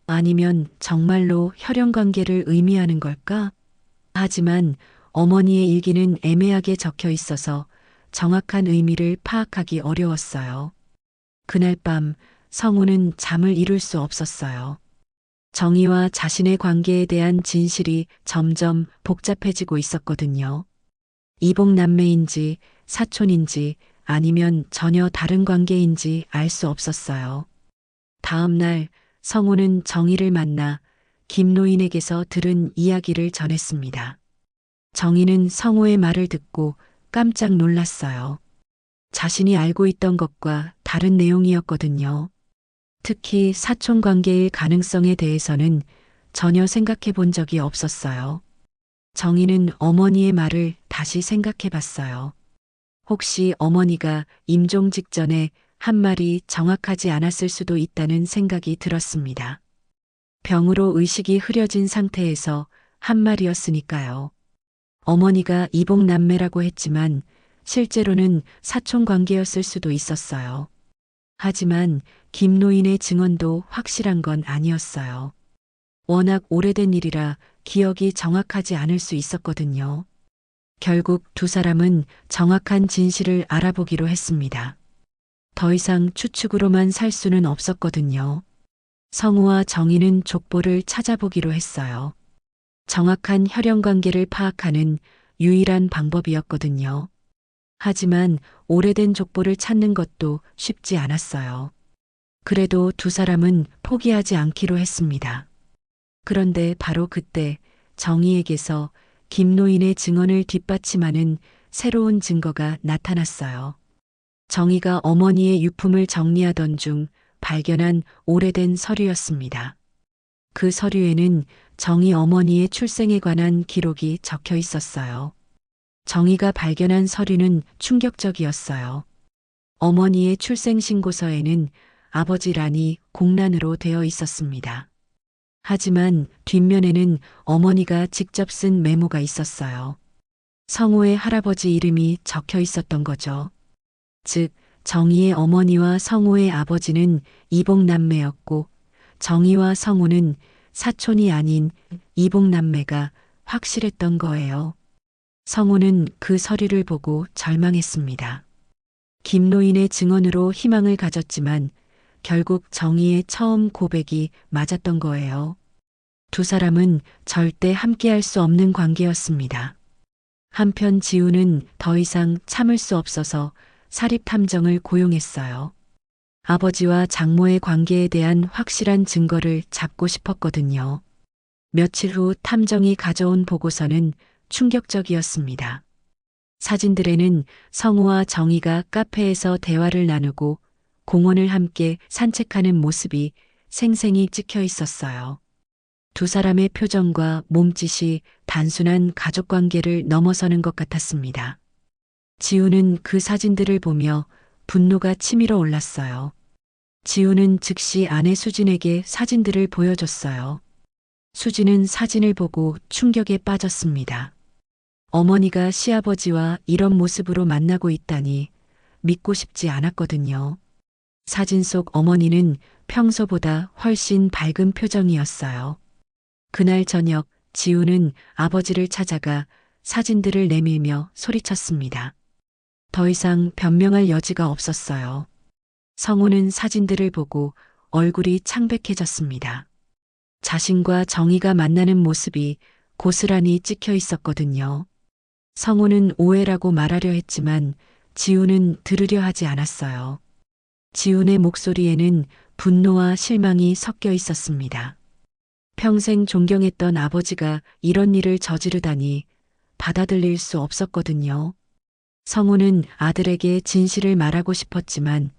아니면 정말로 혈연 관계를 의미하는 걸까? 하지만 어머니의 일기는 애매하게 적혀 있어서 정확한 의미를 파악하기 어려웠어요. 그날 밤 성우는 잠을 이룰 수 없었어요. 정희와 자신의 관계에 대한 진실이 점점 복잡해지고 있었거든요. 이복남매인지 사촌인지 아니면 전혀 다른 관계인지 알 수 없었어요. 다음 날 성우는 정희를 만나 김노인에게서 들은 이야기를 전했습니다. 정희는 성우의 말을 듣고 깜짝 놀랐어요. 자신이 알고 있던 것과 다른 내용이었거든요. 특히 사촌 관계의 가능성에 대해서는 전혀 생각해 본 적이 없었어요. 정희는 어머니의 말을 다시 생각해 봤어요. 혹시 어머니가 임종 직전에 한 말이 정확하지 않았을 수도 있다는 생각이 들었습니다. 병으로 의식이 흐려진 상태에서 한 말이었으니까요. 어머니가 이복남매라고 했지만 실제로는 사촌 관계였을 수도 있었어요. 하지만 김노인의 증언도 확실한 건 아니었어요. 워낙 오래된 일이라 기억이 정확하지 않을 수 있었거든요. 결국 두 사람은 정확한 진실을 알아보기로 했습니다. 더 이상 추측으로만 살 수는 없었거든요. 성우와 정희는 족보를 찾아보기로 했어요. 정확한 혈연 관계를 파악하는 유일한 방법이었거든요. 하지만 오래된 족보를 찾는 것도 쉽지 않았어요. 그래도 두 사람은 포기하지 않기로 했습니다. 그런데 바로 그때 정희에게서 김노인의 증언을 뒷받침하는 새로운 증거가 나타났어요. 정희가 어머니의 유품을 정리하던 중 발견한 오래된 서류였습니다. 그 서류에는 정희 어머니의 출생에 관한 기록이 적혀 있었어요. 정희가 발견한 서류는 충격적이었어요. 어머니의 출생신고서에는 아버지란이 공란으로 되어 있었습니다. 하지만 뒷면에는 어머니가 직접 쓴 메모가 있었어요. 성우의 할아버지 이름이 적혀 있었던 거죠. 즉, 정희의 어머니와 성우의 아버지는 이복남매였고 정희와 성우는 사촌이 아닌 이복남매가 확실했던 거예요. 성우는 그 서류를 보고 절망했습니다. 김노인의 증언으로 희망을 가졌지만 결국 정희의 처음 고백이 맞았던 거예요. 두 사람은 절대 함께할 수 없는 관계였습니다. 한편 지우는 더 이상 참을 수 없어서 사립탐정을 고용했어요. 아버지와 장모의 관계에 대한 확실한 증거를 잡고 싶었거든요. 며칠 후 탐정이 가져온 보고서는 충격적이었습니다. 사진들에는 성우와 정희가 카페에서 대화를 나누고 공원을 함께 산책하는 모습이 생생히 찍혀 있었어요. 두 사람의 표정과 몸짓이 단순한 가족 관계를 넘어서는 것 같았습니다. 지우는 그 사진들을 보며 분노가 치밀어 올랐어요. 지우는 즉시 아내 수진에게 사진들을 보여줬어요. 수진은 사진을 보고 충격에 빠졌습니다. 어머니가 시아버지와 이런 모습으로 만나고 있다니 믿고 싶지 않았거든요. 사진 속 어머니는 평소보다 훨씬 밝은 표정이었어요. 그날 저녁 지우는 아버지를 찾아가 사진들을 내밀며 소리쳤습니다. 더 이상 변명할 여지가 없었어요. 성우는 사진들을 보고 얼굴이 창백해졌습니다. 자신과 정희가 만나는 모습이 고스란히 찍혀 있었거든요. 성우는 오해라고 말하려 했지만 지우는 들으려 하지 않았어요. 지훈의 목소리에는 분노와 실망이 섞여 있었습니다. 평생 존경했던 아버지가 이런 일을 저지르다니 받아들일 수 없었거든요. 성우는 아들에게 진실을 말하고 싶었지만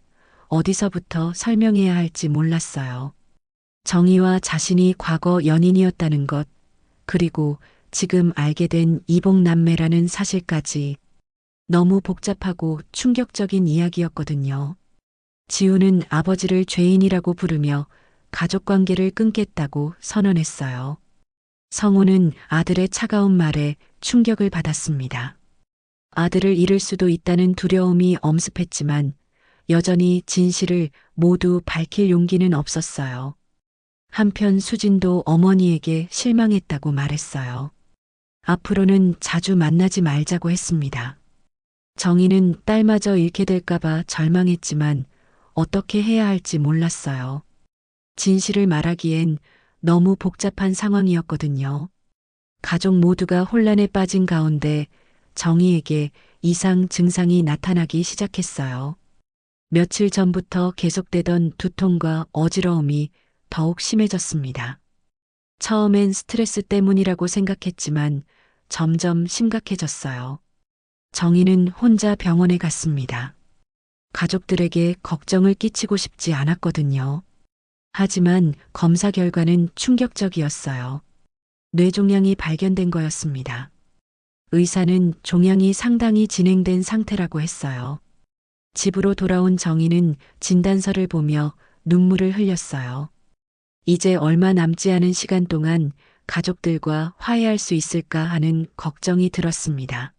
어디서부터 설명해야 할지 몰랐어요. 정희와 자신이 과거 연인이었다는 것, 그리고 지금 알게 된 이복남매라는 사실까지 너무 복잡하고 충격적인 이야기였거든요. 지우는 아버지를 죄인이라고 부르며 가족관계를 끊겠다고 선언했어요. 성우는 아들의 차가운 말에 충격을 받았습니다. 아들을 잃을 수도 있다는 두려움이 엄습했지만 여전히 진실을 모두 밝힐 용기는 없었어요. 한편 수진도 어머니에게 실망했다고 말했어요. 앞으로는 자주 만나지 말자고 했습니다. 정희는 딸마저 잃게 될까봐 절망했지만 어떻게 해야 할지 몰랐어요. 진실을 말하기엔 너무 복잡한 상황이었거든요. 가족 모두가 혼란에 빠진 가운데 정희에게 이상 증상이 나타나기 시작했어요. 며칠 전부터 계속되던 두통과 어지러움이 더욱 심해졌습니다. 처음엔 스트레스 때문이라고 생각했지만 점점 심각해졌어요. 정희는 혼자 병원에 갔습니다. 가족들에게 걱정을 끼치고 싶지 않았거든요. 하지만 검사 결과는 충격적이었어요. 뇌종양이 발견된 거였습니다. 의사는 종양이 상당히 진행된 상태라고 했어요. 집으로 돌아온 정희는 진단서를 보며 눈물을 흘렸어요. 이제 얼마 남지 않은 시간 동안 가족들과 화해할 수 있을까 하는 걱정이 들었습니다.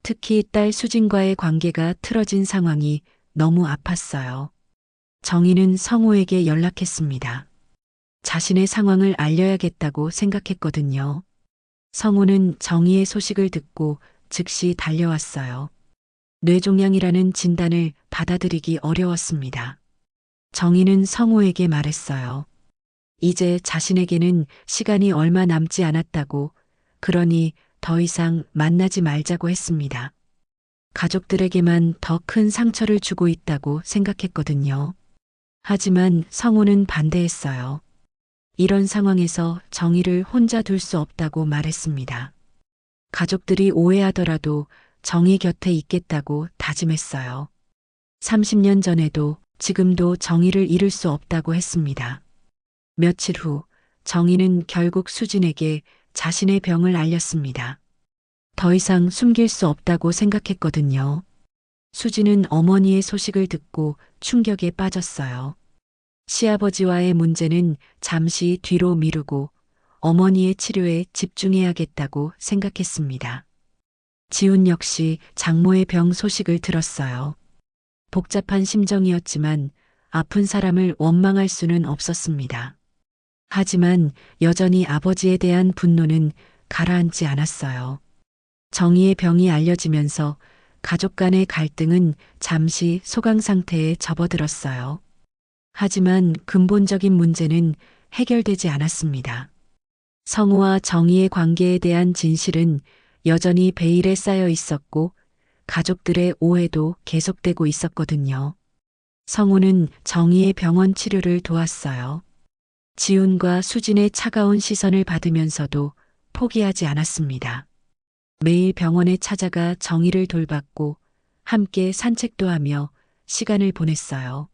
특히 딸 수진과의 관계가 틀어진 상황이 너무 아팠어요. 정희는 성우에게 연락했습니다. 자신의 상황을 알려야겠다고 생각했거든요. 성우는 정희의 소식을 듣고 즉시 달려왔어요. 뇌종양이라는 진단을 받아들이기 어려웠습니다. 정희는 성우에게 말했어요. 이제 자신에게는 시간이 얼마 남지 않았다고, 그러니 더 이상 만나지 말자고 했습니다. 가족들에게만 더 큰 상처를 주고 있다고 생각했거든요. 하지만 성우는 반대했어요. 이런 상황에서 정희를 혼자 둘 수 없다고 말했습니다. 가족들이 오해하더라도 정희 곁에 있겠다고 다짐했어요. 30년 전에도 지금도 정희를 잃을 수 없다고 했습니다. 며칠 후 정희는 결국 수진에게 자신의 병을 알렸습니다. 더 이상 숨길 수 없다고 생각했거든요. 수진은 어머니의 소식을 듣고 충격에 빠졌어요. 시아버지와의 문제는 잠시 뒤로 미루고 어머니의 치료에 집중해야겠다고 생각했습니다. 지훈 역시 장모의 병 소식을 들었어요. 복잡한 심정이었지만 아픈 사람을 원망할 수는 없었습니다. 하지만 여전히 아버지에 대한 분노는 가라앉지 않았어요. 정희의 병이 알려지면서 가족 간의 갈등은 잠시 소강 상태에 접어들었어요. 하지만 근본적인 문제는 해결되지 않았습니다. 성우와 정희의 관계에 대한 진실은 여전히 베일에 쌓여 있었고 가족들의 오해도 계속되고 있었거든요. 성우는 정희의 병원 치료를 도왔어요. 지훈과 수진의 차가운 시선을 받으면서도 포기하지 않았습니다. 매일 병원에 찾아가 정희를 돌봤고 함께 산책도 하며 시간을 보냈어요.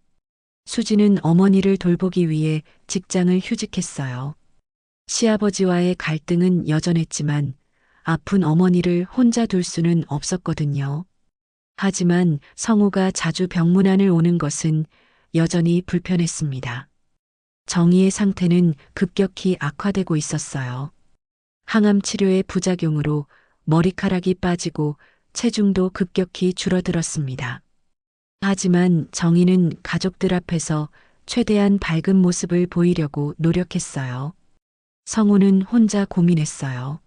수진은 어머니를 돌보기 위해 직장을 휴직했어요. 시아버지와의 갈등은 여전했지만 아픈 어머니를 혼자 둘 수는 없었거든요. 하지만 성우가 자주 병문안을 오는 것은 여전히 불편했습니다. 정희의 상태는 급격히 악화되고 있었어요. 항암 치료의 부작용으로 머리카락이 빠지고 체중도 급격히 줄어들었습니다. 하지만 정희는 가족들 앞에서 최대한 밝은 모습을 보이려고 노력했어요. 성우는 혼자 고민했어요.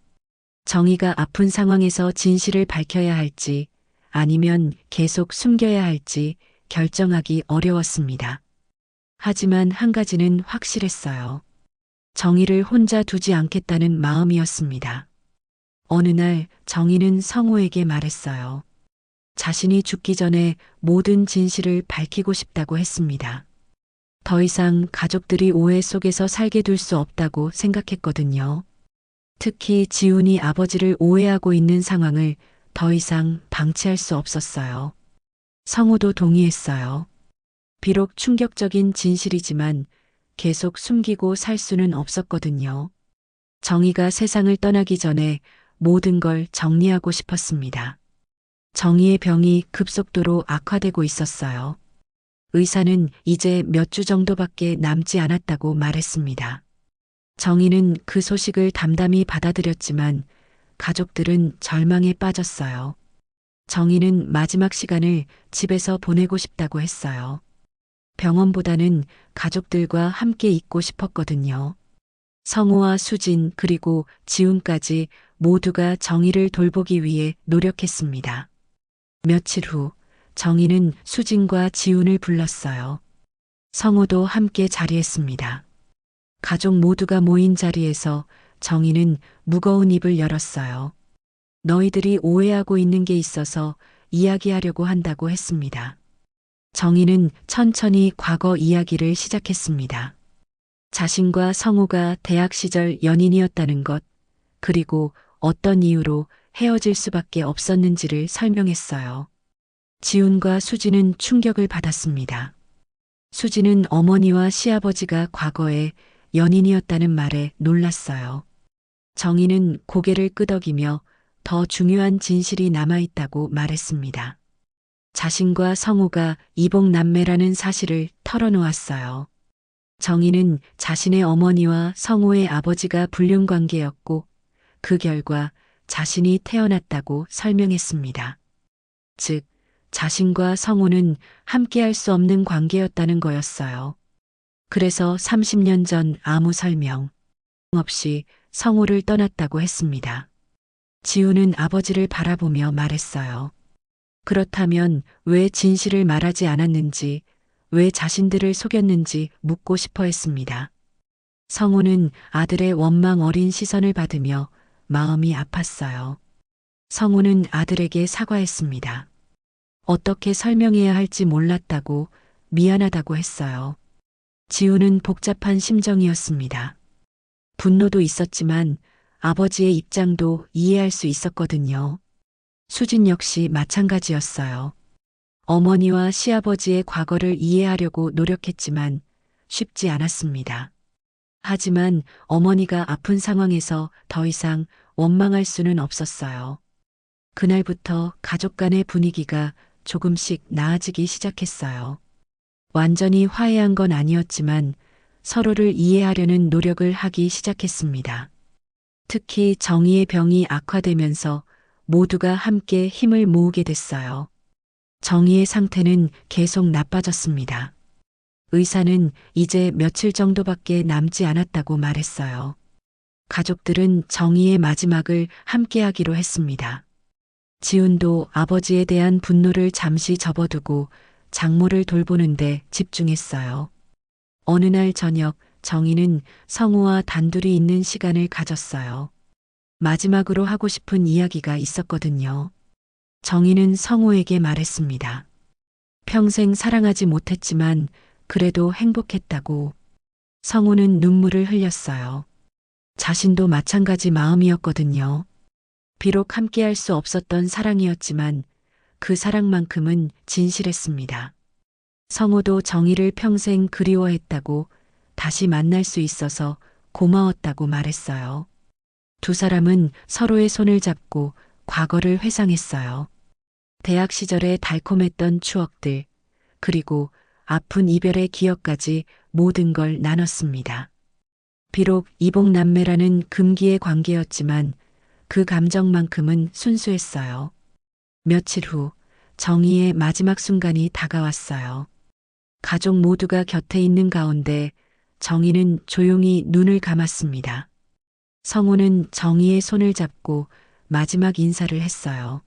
정희가 아픈 상황에서 진실을 밝혀야 할지 아니면 계속 숨겨야 할지 결정하기 어려웠습니다. 하지만 한 가지는 확실했어요. 정희를 혼자 두지 않겠다는 마음이었습니다. 어느 날 정희는 성우에게 말했어요. 자신이 죽기 전에 모든 진실을 밝히고 싶다고 했습니다. 더 이상 가족들이 오해 속에서 살게 둘 수 없다고 생각했거든요. 특히 지훈이 아버지를 오해하고 있는 상황을 더 이상 방치할 수 없었어요. 성우도 동의했어요. 비록 충격적인 진실이지만 계속 숨기고 살 수는 없었거든요. 정희가 세상을 떠나기 전에 모든 걸 정리하고 싶었습니다. 정희의 병이 급속도로 악화되고 있었어요. 의사는 이제 몇 주 정도밖에 남지 않았다고 말했습니다. 정희는 그 소식을 담담히 받아들였지만 가족들은 절망에 빠졌어요. 정희는 마지막 시간을 집에서 보내고 싶다고 했어요. 병원보다는 가족들과 함께 있고 싶었거든요. 성우와 수진 그리고 지훈까지 모두가 정희를 돌보기 위해 노력했습니다. 며칠 후 정희는 수진과 지훈을 불렀어요. 성우도 함께 자리했습니다. 가족 모두가 모인 자리에서 정희는 무거운 입을 열었어요. 너희들이 오해하고 있는 게 있어서 이야기하려고 한다고 했습니다. 정희는 천천히 과거 이야기를 시작했습니다. 자신과 성우가 대학 시절 연인이었다는 것, 그리고 어떤 이유로 헤어질 수밖에 없었는지를 설명했어요. 지훈과 수지는 충격을 받았습니다. 수지는 어머니와 시아버지가 과거에 연인이었다는 말에 놀랐어요. 정희는 고개를 끄덕이며 더 중요한 진실이 남아있다고 말했습니다. 자신과 성우가 이복남매라는 사실을 털어놓았어요. 정희는 자신의 어머니와 성우의 아버지가 불륜관계였고 그 결과 자신이 태어났다고 설명했습니다. 즉, 자신과 성우는 함께할 수 없는 관계였다는 거였어요. 그래서 30년 전 아무 설명 없이 성우를 떠났다고 했습니다. 지훈은 아버지를 바라보며 말했어요. 그렇다면 왜 진실을 말하지 않았는지, 왜 자신들을 속였는지 묻고 싶어 했습니다. 성우는 아들의 원망 어린 시선을 받으며 마음이 아팠어요. 성우는 아들에게 사과했습니다. 어떻게 설명해야 할지 몰랐다고 미안하다고 했어요. 지훈은 복잡한 심정이었습니다. 분노도 있었지만 아버지의 입장도 이해할 수 있었거든요. 수진 역시 마찬가지였어요. 어머니와 시아버지의 과거를 이해하려고 노력했지만 쉽지 않았습니다. 하지만 어머니가 아픈 상황에서 더 이상 원망할 수는 없었어요. 그날부터 가족 간의 분위기가 조금씩 나아지기 시작했어요. 완전히 화해한 건 아니었지만 서로를 이해하려는 노력을 하기 시작했습니다. 특히 정희의 병이 악화되면서 모두가 함께 힘을 모으게 됐어요. 정희의 상태는 계속 나빠졌습니다. 의사는 이제 며칠 정도밖에 남지 않았다고 말했어요. 가족들은 정희의 마지막을 함께 하기로 했습니다. 지훈도 아버지에 대한 분노를 잠시 접어두고 장모를 돌보는데 집중했어요. 어느 날 저녁 정희는 성우와 단둘이 있는 시간을 가졌어요. 마지막으로 하고 싶은 이야기가 있었거든요. 정희는 성우에게 말했습니다. 평생 사랑하지 못했지만 그래도 행복했다고. 성우는 눈물을 흘렸어요. 자신도 마찬가지 마음이었거든요. 비록 함께할 수 없었던 사랑이었지만 그 사랑만큼은 진실했습니다. 성우도 정희를 평생 그리워했다고, 다시 만날 수 있어서 고마웠다고 말했어요. 두 사람은 서로의 손을 잡고 과거를 회상했어요. 대학 시절의 달콤했던 추억들, 그리고 아픈 이별의 기억까지 모든 걸 나눴습니다. 비록 이복남매라는 금기의 관계였지만 그 감정만큼은 순수했어요. 며칠 후 정희의 마지막 순간이 다가왔어요. 가족 모두가 곁에 있는 가운데 정희는 조용히 눈을 감았습니다. 성우는 정희의 손을 잡고 마지막 인사를 했어요.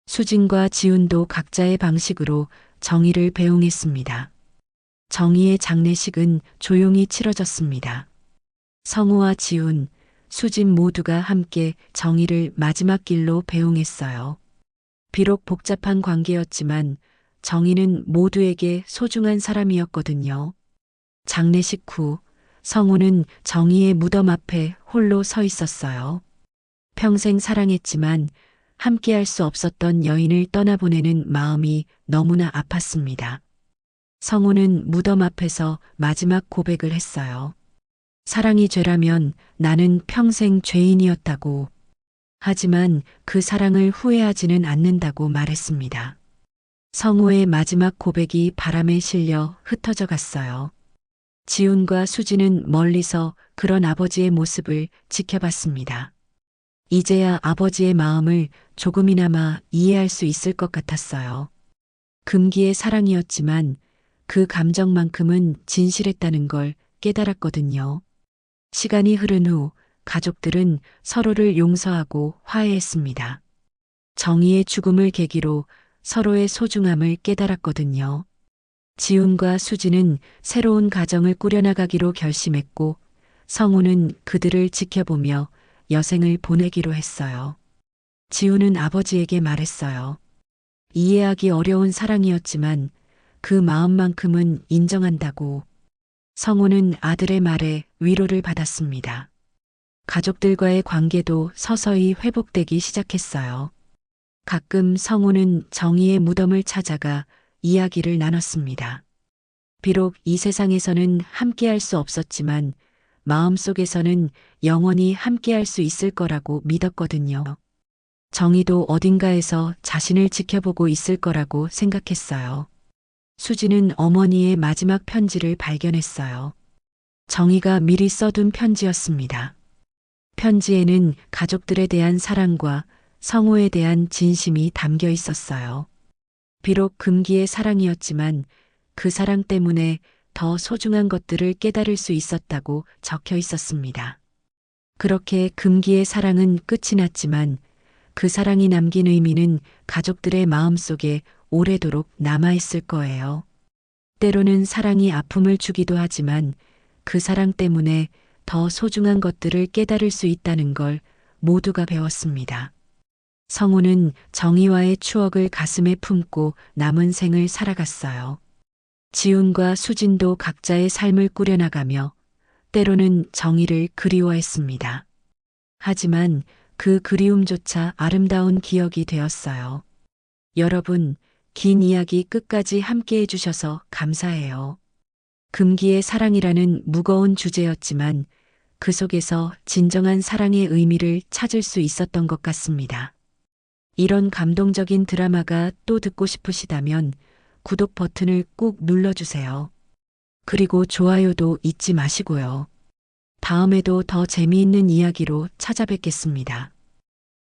수진과 지훈도 각자의 방식으로 정희를 배웅했습니다. 정희의 장례식은 조용히 치러졌습니다. 성우와 지훈, 수진 모두가 함께 정희를 마지막 길로 배웅했어요. 비록 복잡한 관계였지만 정희는 모두에게 소중한 사람이었거든요. 장례식 후 성우는 정희의 무덤 앞에 홀로 서 있었어요. 평생 사랑했지만 함께할 수 없었던 여인을 떠나보내는 마음이 너무나 아팠습니다. 성우는 무덤 앞에서 마지막 고백을 했어요. 사랑이 죄라면 나는 평생 죄인이었다고. 하지만 그 사랑을 후회하지는 않는다고 말했습니다. 성우의 마지막 고백이 바람에 실려 흩어져 갔어요. 지훈과 수지는 멀리서 그런 아버지의 모습을 지켜봤습니다. 이제야 아버지의 마음을 조금이나마 이해할 수 있을 것 같았어요. 금기의 사랑이었지만 그 감정만큼은 진실했다는 걸 깨달았거든요. 시간이 흐른 후 가족들은 서로를 용서하고 화해했습니다. 정희의 죽음을 계기로 서로의 소중함을 깨달았거든요. 지훈과 수지는 새로운 가정을 꾸려나가기로 결심했고 성우는 그들을 지켜보며 여생을 보내기로 했어요. 지훈은 아버지에게 말했어요. 이해하기 어려운 사랑이었지만 그 마음만큼은 인정한다고. 성우는 아들의 말에 위로를 받았습니다. 가족들과의 관계도 서서히 회복되기 시작했어요. 가끔 성우는 정희의 무덤을 찾아가 이야기를 나눴습니다. 비록 이 세상에서는 함께할 수 없었지만 마음속에서는 영원히 함께할 수 있을 거라고 믿었거든요. 정희도 어딘가에서 자신을 지켜보고 있을 거라고 생각했어요. 수지는 어머니의 마지막 편지를 발견했어요. 정희가 미리 써둔 편지였습니다. 편지에는 가족들에 대한 사랑과 성우에 대한 진심이 담겨 있었어요. 비록 금기의 사랑이었지만 그 사랑 때문에 더 소중한 것들을 깨달을 수 있었다고 적혀 있었습니다. 그렇게 금기의 사랑은 끝이 났지만 그 사랑이 남긴 의미는 가족들의 마음속에 오래도록 남아있을 거예요. 때로는 사랑이 아픔을 주기도 하지만 그 사랑 때문에 더 소중한 것들을 깨달을 수 있다는 걸 모두가 배웠습니다. 성우는 정희와의 추억을 가슴에 품고 남은 생을 살아갔어요. 지훈과 수진도 각자의 삶을 꾸려나가며 때로는 정희를 그리워했습니다. 하지만 그 그리움조차 아름다운 기억이 되었어요. 여러분, 긴 이야기 끝까지 함께 해주셔서 감사해요. 금기의 사랑이라는 무거운 주제였지만 그 속에서 진정한 사랑의 의미를 찾을 수 있었던 것 같습니다. 이런 감동적인 드라마가 또 듣고 싶으시다면 구독 버튼을 꾹 눌러주세요. 그리고 좋아요도 잊지 마시고요. 다음에도 더 재미있는 이야기로 찾아뵙겠습니다.